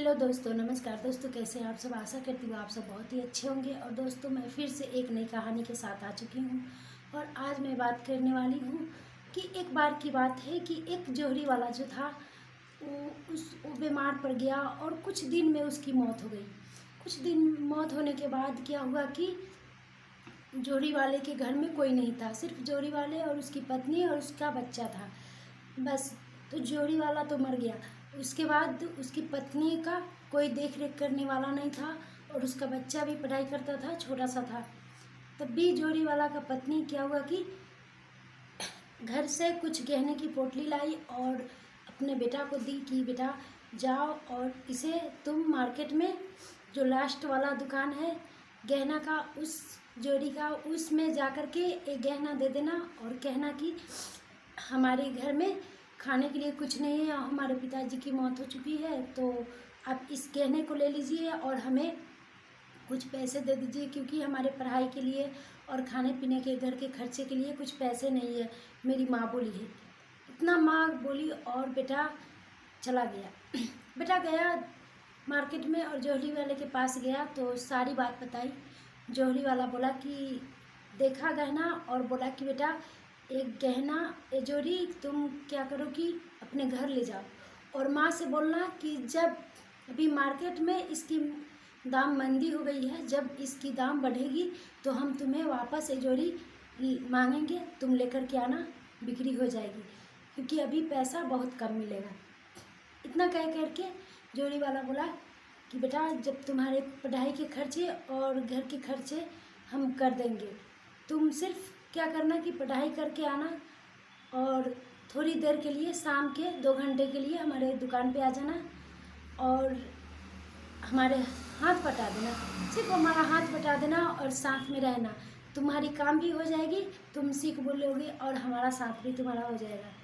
Hello दोस्तों, नमस्कार दोस्तों। कैसे हैं आप सब? आशा करती हूँ आप सब बहुत ही अच्छे होंगे। और दोस्तों, मैं फिर से एक नई कहानी के साथ आ चुकी हूँ। और आज मैं बात करने वाली हूँ कि एक बार की बात है कि एक जोहरी वाला जो था वो बीमार पड़ गया और कुछ दिन में उसकी मौत हो गई। कुछ दिन मौत होने के बाद क्या हुआ कि जोहरी वाले के घर में कोई नहीं था, सिर्फ जोहरी वाले और उसकी पत्नी और उसका बच्चा था, बस। तो जोहरी वाला तो मर गया। उसके बाद उसकी पत्नी का कोई देख रेख करने वाला नहीं था और उसका बच्चा भी पढ़ाई करता था, छोटा सा था। तब भी जोहरी वाला का पत्नी क्या हुआ कि घर से कुछ गहने की पोटली लाई और अपने बेटा को दी कि बेटा जाओ और इसे तुम मार्केट में जो लास्ट वाला दुकान है गहना का, उस जोड़ी का, उसमें जा कर के एक गहना दे देना और कहना कि हमारे घर में खाने के लिए कुछ नहीं है, हमारे पिताजी की मौत हो चुकी है, तो आप इस गहने को ले लीजिए और हमें कुछ पैसे दे दीजिए, क्योंकि हमारे पढ़ाई के लिए और खाने पीने के घर के खर्चे के लिए कुछ पैसे नहीं है, मेरी माँ बोली है। इतना माँ बोली और बेटा चला गया। बेटा गया मार्केट में और जोहरी वाले के पास गया तो सारी बात बताई। जोहरी वाला बोला कि देखा गहना और बोला कि बेटा एक गहना ए जोहरी तुम क्या करो कि अपने घर ले जाओ और माँ से बोलना कि जब अभी मार्केट में इसकी दाम मंदी हो गई है, जब इसकी दाम बढ़ेगी तो हम तुम्हें वापस ए जोड़ी मांगेंगे, तुम लेकर के आना, बिक्री हो जाएगी, क्योंकि अभी पैसा बहुत कम मिलेगा। इतना कह करके जोड़ी वाला बोला कि बेटा जब तुम्हारे पढ़ाई के खर्चे और घर के खर्चे हम कर देंगे, तुम सिर्फ क्या करना कि पढ़ाई करके आना और थोड़ी देर के लिए शाम के 2 घंटे के लिए हमारे दुकान पे आ जाना और हमारे हाथ बटा देना, सिर्फ हमारा हाथ बटा देना और साथ में रहना, तुम्हारी काम भी हो जाएगी, तुम सीख बोलोगे और हमारा साथ भी तुम्हारा हो जाएगा।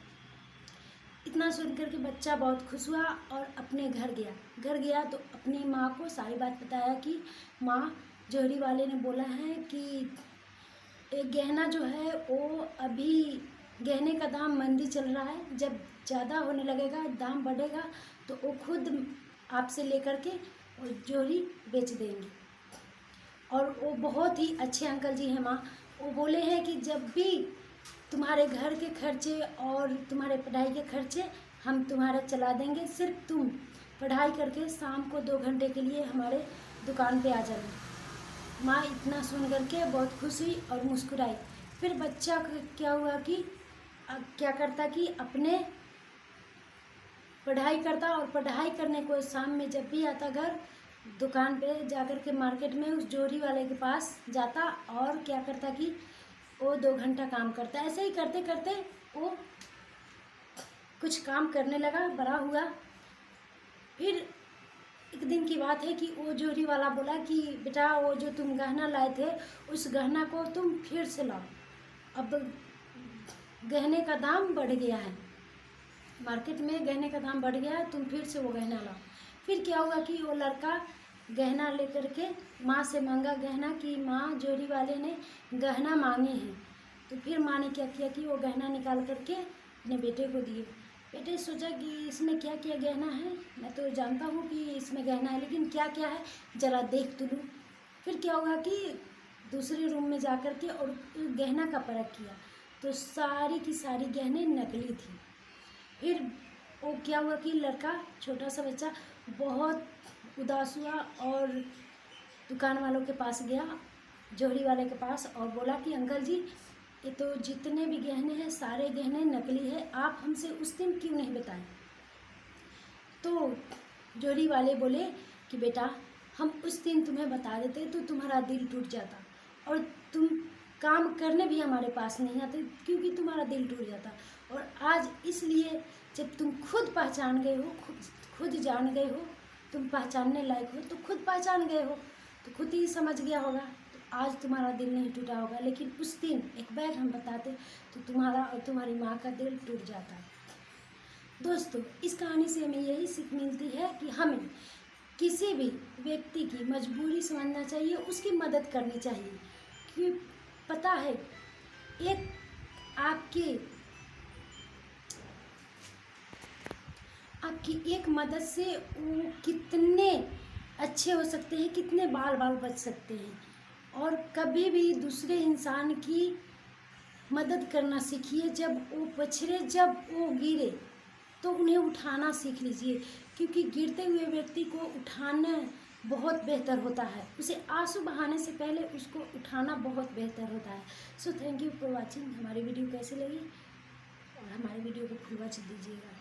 इतना सुन करके बच्चा बहुत खुश हुआ और अपने घर गया तो अपनी माँ को सारी बात बताया कि माँ, जोहरी वाले ने बोला है कि एक गहना जो है वो अभी गहने का दाम मंदी चल रहा है, जब ज़्यादा होने लगेगा, दाम बढ़ेगा तो वो खुद आपसे लेकर के वो जोहरी बेच देंगे। और वो बहुत ही अच्छे अंकल जी हैं माँ, वो बोले हैं कि जब भी तुम्हारे घर के खर्चे और तुम्हारे पढ़ाई के खर्चे हम तुम्हारा चला देंगे, सिर्फ तुम पढ़ाई करके शाम को 2 घंटे के लिए हमारे दुकान पे आ जाना। माँ इतना सुन करके बहुत खुश हुई और मुस्कुराई। फिर बच्चा क्या हुआ कि क्या करता कि अपने पढ़ाई करता और पढ़ाई करने को शाम में जब भी आता घर, दुकान पे जाकर के मार्केट में उस जोहरी वाले के पास जाता और क्या करता कि वो 2 घंटा काम करता। ऐसे ही करते करते वो कुछ काम करने लगा, बड़ा हुआ। फिर एक दिन की बात है कि वो जोहरी वाला बोला कि बेटा वो जो तुम गहना लाए थे उस गहना को तुम फिर से लाओ, अब गहने का दाम बढ़ गया है, मार्केट में गहने का दाम बढ़ गया है, तुम फिर से वो गहना लाओ। फिर क्या हुआ कि वो लड़का गहना लेकर के माँ से मांगा गहना कि माँ, जोहरी वाले ने गहना मांगे हैं। तो फिर माँ ने क्या किया कि वो गहना निकाल करके अपने बेटे को दिए। बेटे सोचा कि इसमें क्या क्या गहना है, मैं तो जानता हूँ कि इसमें गहना है, लेकिन क्या क्या है ज़रा देख तो लूँ। फिर क्या हुआ कि दूसरे रूम में जा कर के और गहना का परख किया तो सारी की सारी गहने नकली थी। फिर वो क्या हुआ कि लड़का, छोटा सा बच्चा, बहुत उदास हुआ और दुकान वालों के पास गया, जोहरी वाले के पास, और बोला कि अंकल जी ये तो जितने भी गहने हैं सारे गहने नकली है, आप हमसे उस दिन क्यों नहीं बताए? तो जोहरी वाले बोले कि बेटा हम उस दिन तुम्हें बता देते तो तुम्हारा दिल टूट जाता और तुम काम करने भी हमारे पास नहीं आते, क्योंकि तुम्हारा दिल टूट जाता। और आज इसलिए जब तुम खुद पहचान गए हो, खुद जान गए हो, तुम पहचानने लायक हो, तो खुद पहचान गए हो तो खुद ही समझ गया होगा, तो आज तुम्हारा दिल नहीं टूटा होगा। लेकिन उस दिन एक बार हम बताते तो तुम्हारा और तुम्हारी माँ का दिल टूट जाता। दोस्तों, इस कहानी से हमें यही सीख मिलती है कि हमें किसी भी व्यक्ति की मजबूरी समझना चाहिए, उसकी मदद करनी चाहिए। कि पता है आपकी एक मदद से वो कितने अच्छे हो सकते हैं, कितने बाल बाल बच सकते हैं। और कभी भी दूसरे इंसान की मदद करना सीखिए। जब वो पछड़े, जब वो गिरे तो उन्हें उठाना सीख लीजिए, क्योंकि गिरते हुए व्यक्ति को उठाना बहुत बेहतर होता है। उसे आंसू बहाने से पहले उसको उठाना बहुत बेहतर होता है। So thank you for watching. हमारी वीडियो कैसी लगी और हमारे वीडियो को फुल वॉच दीजिएगा।